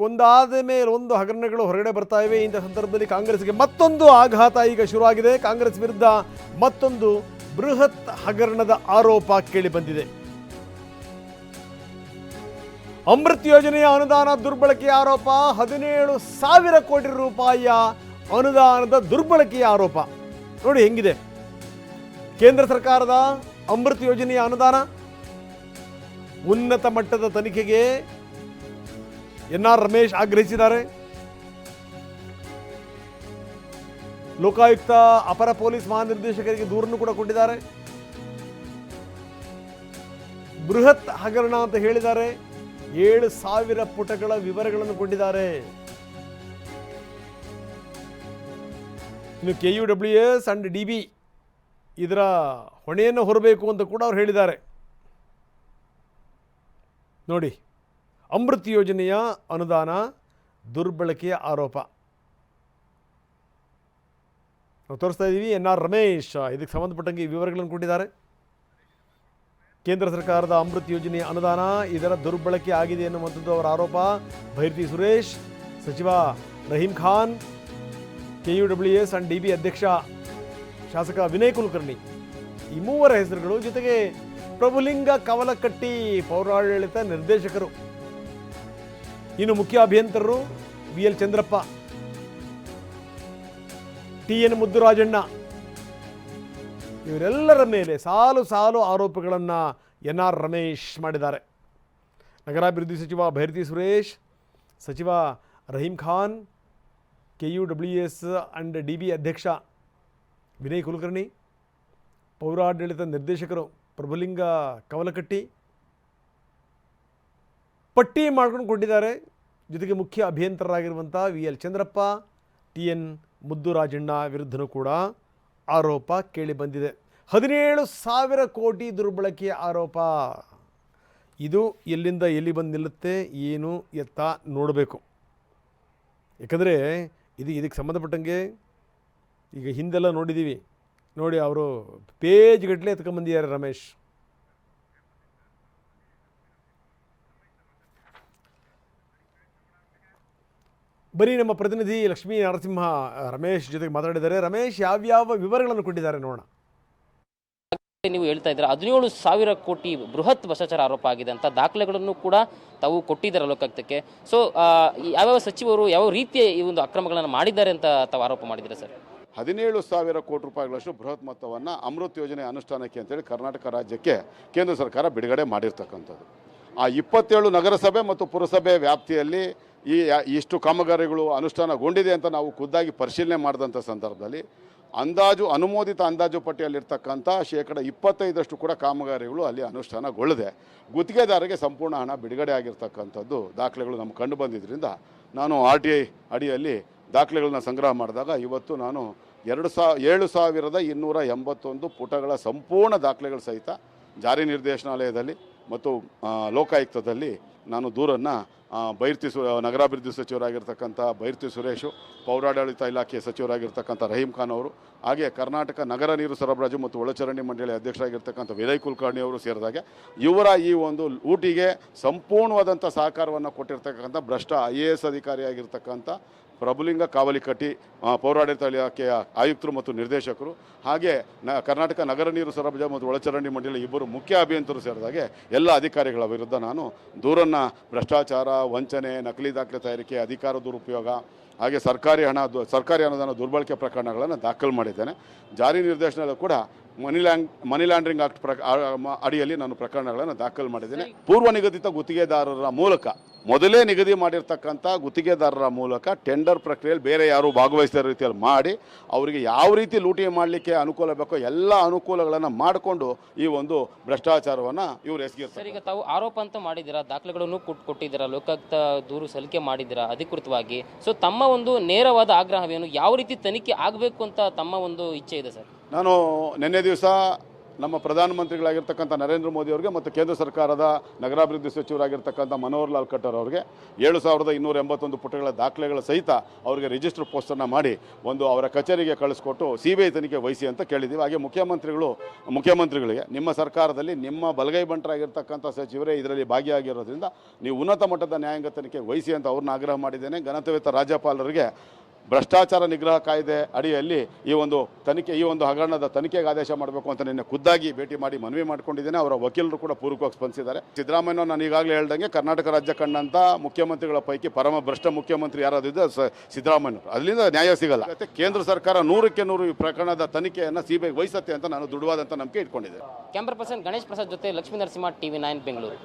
ಒಂದಾದ ಮೇಲೆ ಒಂದು ಹಗರಣಗಳು ಹೊರಗಡೆ ಬರ್ತಾ ಇವೆ. ಇಂಥ ಸಂದರ್ಭದಲ್ಲಿ ಕಾಂಗ್ರೆಸ್ಗೆ ಮತ್ತೊಂದು ಆಘಾತ ಈಗ ಶುರುವಾಗಿದೆ. ಕಾಂಗ್ರೆಸ್ ವಿರುದ್ಧ ಮತ್ತೊಂದು ಬೃಹತ್ ಹಗರಣದ ಆರೋಪ ಕೇಳಿ ಬಂದಿದೆ. ಅಮೃತ್ ಯೋಜನೆಯ ಅನುದಾನ ದುರ್ಬಳಕೆಯ ಆರೋಪ. 17,000 ಕೋಟಿ ರೂಪಾಯಿಯ ಅನುದಾನದ ದುರ್ಬಳಕೆಯ ಆರೋಪ. ನೋಡಿ ಹೆಂಗಿದೆ. ಕೇಂದ್ರ ಸರ್ಕಾರದ ಅಮೃತ್ ಯೋಜನೆಯ ಅನುದಾನ ಉನ್ನತ ಮಟ್ಟದ ತನಿಖೆಗೆ ಎನ್.ಆರ್. ರಮೇಶ್ ಆಗ್ರಹಿಸಿದ್ದಾರೆ. ಲೋಕಾಯುಕ್ತ ಅಪರ ಪೊಲೀಸ್ ಮಹಾನಿರ್ದೇಶಕರಿಗೆ ದೂರನ್ನು ಕೂಡ ಕೊಟ್ಟಿದ್ದಾರೆ. ಬೃಹತ್ ಹಗರಣ ಅಂತ ಹೇಳಿದ್ದಾರೆ. 7,000 ಪುಟಗಳ ವಿವರಗಳನ್ನು ಕೊಟ್ಟಿದ್ದಾರೆ. ಇನ್ನು KUWS ಅಂಡ್ DB ಇದರ ಹೊಣೆಯನ್ನು ಹೊರಬೇಕು ಅಂತ ಕೂಡ ಅವ್ರು ಹೇಳಿದ್ದಾರೆ. ನೋಡಿ, ಅಮೃತ್ ಯೋಜನೆಯ ಅನುದಾನ ದುರ್ಬಳಕೆಯ ಆರೋಪ ನಾವು ತೋರಿಸ್ತಾ ಇದ್ದೀವಿ. ಎನ್.ಆರ್. ರಮೇಶ್ ಇದಕ್ಕೆ ಸಂಬಂಧಪಟ್ಟಂಗೆ ವಿವರಗಳನ್ನು ಕೊಟ್ಟಿದ್ದಾರೆ. ಕೇಂದ್ರ ಸರ್ಕಾರದ ಅಮೃತ್ ಯೋಜನೆಯ ಅನುದಾನ ಇದರ ದುರ್ಬಳಕೆ ಆಗಿದೆ ಎನ್ನುವಂಥದ್ದು ಅವರ ಆರೋಪ. ಭೈರತಿ ಸುರೇಶ್, ಸಚಿವ Rahim Khan, KUWS and DB ಅಧ್ಯಕ್ಷ ಶಾಸಕ ವಿನಯ್ ಕುಲಕರ್ಣಿ, ಈ ಮೂವರ ಹೆಸರುಗಳು, ಜೊತೆಗೆ ಪ್ರಭುಲಿಂಗ ಕವಲಕಟ್ಟಿ ಪೌರಾಡಳಿತ ನಿರ್ದೇಶಕರು, ಇನ್ನು ಮುಖ್ಯ ಅಭಿಯಂತರರು VL ಚಂದ್ರಪ್ಪ, TN ಮುದ್ದುರಾಜಣ್ಣ, ಇವರೆಲ್ಲರ ಮೇಲೆ ಸಾಲು ಸಾಲು ಆರೋಪಗಳನ್ನು ಎನ್.ಆರ್. ರಮೇಶ್ ಮಾಡಿದ್ದಾರೆ. ನಗರಾಭಿವೃದ್ಧಿ ಸಚಿವ ಭೈರತಿ ಸುರೇಶ್, ಸಚಿವ Rahim Khan, KUWS and DB ಅಧ್ಯಕ್ಷ ವಿನಯ್ ಕುಲಕರ್ಣಿ, ಪೌರಾಡಳಿತ ನಿರ್ದೇಶಕರು ಪ್ರಭುಲಿಂಗ ಕವಲಕಟ್ಟಿ ಪಟ್ಟಿ ಮಾಡ್ಕೊಂಡು ಕೊಟ್ಟಿದ್ದಾರೆ. ಜೊತೆಗೆ ಮುಖ್ಯ ಅಭಿಯಂತರರಾಗಿರುವಂಥ VL ಚಂದ್ರಪ್ಪ, TN ಮುದ್ದುರಾಜಣ್ಣ ವಿರುದ್ಧನೂ ಕೂಡ ಆರೋಪ ಕೇಳಿ ಬಂದಿದೆ. 17,000 ಕೋಟಿ ದುರ್ಬಳಕೆಯ ಆರೋಪ. ಇದು ಎಲ್ಲಿಂದ ಎಲ್ಲಿ ಬಂದು ನಿಲ್ಲುತ್ತೆ, ಏನು ಎತ್ತ ನೋಡಬೇಕು. ಯಾಕಂದರೆ ಇದಕ್ಕೆ ಸಂಬಂಧಪಟ್ಟಂಗೆ ಈಗ ಹಿಂದೆಲ್ಲ ನೋಡಿದ್ದೀವಿ. ನೋಡಿ, ಅವರು ಪೇಜ್ ಗಟ್ಟಲೆ ಎತ್ಕೊಂಡ್ಬಂದಿದ್ದಾರೆ ರಮೇಶ್. ಬರೀ ನಮ್ಮ ಪ್ರತಿನಿಧಿ ಲಕ್ಷ್ಮೀ ನರಸಿಂಹ ರಮೇಶ್ ಜೊತೆಗೆ ಮಾತಾಡಿದ್ದಾರೆ. ರಮೇಶ್, ಯಾವ್ಯಾವ ವಿವರಗಳನ್ನು ಕೊಟ್ಟಿದ್ದಾರೆ ನೋಡೋಣ. ನೀವು ಹೇಳ್ತಾ ಇದ್ದೀರಾ 17,000 ಕೋಟಿ ಬೃಹತ್ ಭ್ರಷ್ಟಾಚಾರ ಆರೋಪ ಆಗಿದೆ ಅಂತ ದಾಖಲೆಗಳನ್ನು ಕೂಡ ತಾವು ಕೊಟ್ಟಿದ್ದಾರೆ ಲೋಕಾಯುಕ್ತಕ್ಕೆ. ಸೊ ಯಾವ್ಯಾವ ಸಚಿವರು ಯಾವ ರೀತಿಯ ಈ ಒಂದು ಅಕ್ರಮಗಳನ್ನು ಮಾಡಿದ್ದಾರೆ ಅಂತ ತಾವು ಆರೋಪ ಮಾಡಿದ್ದೀರಾ ಸರ್? 17,000 ಕೋಟಿ ರೂಪಾಯಿಗಳಷ್ಟು ಬೃಹತ್ ಮೊತ್ತವನ್ನು ಅಮೃತ್ ಯೋಜನೆ ಅನುಷ್ಠಾನಕ್ಕೆ ಅಂತೇಳಿ ಕರ್ನಾಟಕ ರಾಜ್ಯಕ್ಕೆ ಕೇಂದ್ರ ಸರ್ಕಾರ ಬಿಡುಗಡೆ ಮಾಡಿರ್ತಕ್ಕಂಥದ್ದು. ಆ 27 ನಗರಸಭೆ ಮತ್ತು ಪುರಸಭೆ ವ್ಯಾಪ್ತಿಯಲ್ಲಿ ಇಷ್ಟು ಕಾಮಗಾರಿಗಳು ಅನುಷ್ಠಾನಗೊಂಡಿದೆ ಅಂತ ನಾವು ಖುದ್ದಾಗಿ ಪರಿಶೀಲನೆ ಮಾಡಿದಂಥ ಸಂದರ್ಭದಲ್ಲಿ ಅನುಮೋದಿತ ಅಂದಾಜು ಪಟ್ಟಿಯಲ್ಲಿರ್ತಕ್ಕಂಥ 25% ಕೂಡ ಕಾಮಗಾರಿಗಳು ಅಲ್ಲಿ ಅನುಷ್ಠಾನಗೊಳ್ಳದೆ ಗುತ್ತಿಗೆದಾರರಿಗೆ ಸಂಪೂರ್ಣ ಹಣ ಬಿಡುಗಡೆ ಆಗಿರ್ತಕ್ಕಂಥದ್ದು ದಾಖಲೆಗಳು ನಮ್ಗೆ ಕಂಡು ಬಂದಿದ್ದರಿಂದ ನಾನು RTI ಅಡಿಯಲ್ಲಿ ದಾಖಲೆಗಳನ್ನ ಸಂಗ್ರಹ ಮಾಡಿದಾಗ ಇವತ್ತು ನಾನು 7,281 ಪುಟಗಳ ಸಂಪೂರ್ಣ ದಾಖಲೆಗಳ ಸಹಿತ ಜಾರಿ ನಿರ್ದೇಶನಾಲಯದಲ್ಲಿ ಮತ್ತು ಲೋಕಾಯುಕ್ತದಲ್ಲಿ ನಾನು ದೂರನ್ನು ನಗರಾಭಿವೃದ್ಧಿ ಸಚಿವರಾಗಿರ್ತಕ್ಕಂಥ ಭೈರತಿ ಸುರೇಶು, ಪೌರಾಡಳಿತ ಇಲಾಖೆ ಸಚಿವರಾಗಿರ್ತಕ್ಕಂಥ ರಹೀಂ ಖಾನ್ ಅವರು, ಹಾಗೆ ಕರ್ನಾಟಕ ನಗರ ನೀರು ಸರಬರಾಜು ಮತ್ತು ಒಳಚರಂಡಿ ಮಂಡಳಿ ಅಧ್ಯಕ್ಷರಾಗಿರ್ತಕ್ಕಂಥ ವಿನಯ್ ಕುಲಕರ್ಣಿ ಅವರು ಸೇರಿದಾಗೆ ಇವರ ಈ ಒಂದು ಊಟಿಗೆ ಸಂಪೂರ್ಣವಾದಂಥ ಸಹಕಾರವನ್ನು ಕೊಟ್ಟಿರ್ತಕ್ಕಂಥ ಭ್ರಷ್ಟ IAS ಅಧಿಕಾರಿಯಾಗಿರ್ತಕ್ಕಂಥ ಪ್ರಭುಲಿಂಗ ಕಾವಲಿಕಟ್ಟಿ, ಪೌರಾಡಳಿತ ಇಲಾಖೆಯ ಆಯುಕ್ತರು ಮತ್ತು ನಿರ್ದೇಶಕರು, ಹಾಗೆ ಕರ್ನಾಟಕ ನಗರ ನೀರು ಸರಬರಾಜು ಮತ್ತು ಒಳಚರಂಡಿ ಮಂಡಳಿ ಇಬ್ಬರು ಮುಖ್ಯ ಅಭಿಯಂತರು ಸೇರಿದಾಗೆ ಎಲ್ಲ ಅಧಿಕಾರಿಗಳ ವಿರುದ್ಧ ನಾನು ದೂರನ್ನು ಭ್ರಷ್ಟಾಚಾರ, ವಂಚನೆ, ನಕಲಿ ದಾಖಲೆ ತಯಾರಿಕೆ, ಅಧಿಕಾರ ದುರುಪಯೋಗ, ಹಾಗೆ ಸರ್ಕಾರಿ ಅನುದಾನ ದುರ್ಬಳಕೆ ಪ್ರಕರಣಗಳನ್ನು ದಾಖಲು ಮಾಡಿದ್ದೇನೆ. ಜಾರಿ ನಿರ್ದೇಶನಾಲಯ ಕೂಡ ಮನಿ ಲ್ಯಾಂಡ್ರಿಂಗ್ ಆಕ್ಟ್ ಅಡಿಯಲ್ಲಿ ನಾನು ಪ್ರಕರಣಗಳನ್ನು ದಾಖಲು ಮಾಡಿದ್ದೇನೆ. ಪೂರ್ವ ನಿಗದಿತ ಗುತ್ತಿಗೆದಾರರ ಮೂಲಕ, ಮೊದಲೇ ನಿಗದಿ ಮಾಡಿರ್ತಕ್ಕಂಥ ಗುತ್ತಿಗೆದಾರರ ಮೂಲಕ ಟೆಂಡರ್ ಪ್ರಕ್ರಿಯೆಯಲ್ಲಿ ಬೇರೆ ಯಾರು ಭಾಗವಹಿಸಿದ ರೀತಿಯಲ್ಲಿ ಮಾಡಿ ಅವರಿಗೆ ಯಾವ ರೀತಿ ಲೂಟಿ ಮಾಡಲಿಕ್ಕೆ ಅನುಕೂಲ ಬೇಕೋ ಎಲ್ಲ ಅನುಕೂಲಗಳನ್ನು ಮಾಡಿಕೊಂಡು ಈ ಒಂದು ಭ್ರಷ್ಟಾಚಾರವನ್ನು ಇವರು ಎಸಗಿರ್ತಾರೆ. ಈಗ ತಾವು ಆರೋಪ ಅಂತ ಮಾಡಿದ್ದೀರಾ, ದಾಖಲೆಗಳನ್ನು ಕೊಟ್ಟಿದ್ದೀರಾ, ಲೋಕಾಯುಕ್ತ ದೂರು ಸಲ್ಲಿಕೆ ಮಾಡಿದ್ದೀರಾ ಅಧಿಕೃತವಾಗಿ. ಸೊ ತಮ್ಮ ಒಂದು ನೇರವಾದ ಆಗ್ರಹವೇನು, ಯಾವ ರೀತಿ ತನಿಖೆ ಆಗಬೇಕು ಅಂತ ತಮ್ಮ ಒಂದು ಇಚ್ಛೆ ಇದೆ ಸರ್? ನಾನು ನಿನ್ನೆ ದಿವಸ ನಮ್ಮ ಪ್ರಧಾನಮಂತ್ರಿಗಳಾಗಿರ್ತಕ್ಕಂಥ ನರೇಂದ್ರ ಮೋದಿ ಅವರಿಗೆ ಮತ್ತು ಕೇಂದ್ರ ಸರ್ಕಾರದ ನಗರಾಭಿವೃದ್ಧಿ ಸಚಿವರಾಗಿರ್ತಕ್ಕಂಥ ಮನೋಹರ್ ಲಾಲ್ ಖಟ್ಟರ್ ಅವರಿಗೆ 7281 ಪುಟಗಳ ದಾಖಲೆಗಳ ಸಹಿತ ಅವರಿಗೆ ರಿಜಿಸ್ಟರ್ ಪೋಸ್ಟನ್ನು ಮಾಡಿ ಒಂದು ಅವರ ಕಚೇರಿಗೆ ಕಳಿಸ್ಕೊಟ್ಟು CBI ತನಿಖೆ ವಹಿಸಿ ಅಂತ ಕೇಳಿದ್ದೀವಿ. ಹಾಗೆ ಮುಖ್ಯಮಂತ್ರಿಗಳಿಗೆ ನಿಮ್ಮ ಸರ್ಕಾರದಲ್ಲಿ ನಿಮ್ಮ ಬಲಗೈ ಬಂಟರಾಗಿರ್ತಕ್ಕಂಥ ಸಚಿವರೇ ಇದರಲ್ಲಿ ಭಾಗಿಯಾಗಿರೋದ್ರಿಂದ ನೀವು ಉನ್ನತ ಮಟ್ಟದ ನ್ಯಾಯಾಂಗ ತನಿಖೆ ವಹಿಸಿ ಅಂತ ಅವ್ರನ್ನ ಆಗ್ರಹ ಮಾಡಿದ್ದೇನೆ. ಘನತೆಯುತ ರಾಜ್ಯಪಾಲರಿಗೆ ಭ್ರಷ್ಟಾಚಾರ ನಿಗ್ರಹ ಕಾಯ್ದೆ ಅಡಿಯಲ್ಲಿ ಈ ಒಂದು ಹಗರಣದ ತನಿಖೆಗೆ ಆದೇಶ ಮಾಡಬೇಕು ಅಂತ ನಿನ್ನೆ ಖುದ್ದಾಗಿ ಭೇಟಿ ಮಾಡಿ ಮನವಿ ಮಾಡ್ಕೊಂಡಿದ್ದೇನೆ. ಅವರ ವಕೀಲರು ಕೂಡ ಪೂರಕವಾಗಿ ಸ್ಪಂದಿಸಿದ್ದಾರೆ. ಸಿದ್ದರಾಮಯ್ಯ ನಾನು ಈಗಾಗಲೇ ಹೇಳ್ದಂಗೆ ಕರ್ನಾಟಕ ರಾಜ್ಯ ಕಂಡಂಥ ಮುಖ್ಯಮಂತ್ರಿಗಳ ಪೈಕಿ ಪರಮ ಭ್ರಷ್ಟ ಮುಖ್ಯಮಂತ್ರಿ ಯಾರಾದಿದೆ ಸಿದ್ದರಾಮಯ್ಯ. ಅದರಿಂದ ನ್ಯಾಯ ಸಿಗಲ್ಲ. ಕೇಂದ್ರ ಸರ್ಕಾರ 100ಕ್ಕೆ 100 ಈ ಪ್ರಕರಣದ ತನಿಖೆಯನ್ನು CBI ವಹಿಸುತ್ತೆ ಅಂತ ನಾನು ದೃಢವಾದಂಥ ನಂಬಿಕೆ ಇಟ್ಕೊಂಡಿದ್ದೆ. ಕ್ಯಾಮ್ರಾ ಪರ್ಸನ್ ಗಣೇಶ್ ಪ್ರಸಾದ್ ಜೊತೆ ಲಕ್ಷ್ಮೀ ನರಸಿಂಹ, TV9 ಬೆಂಗಳೂರು.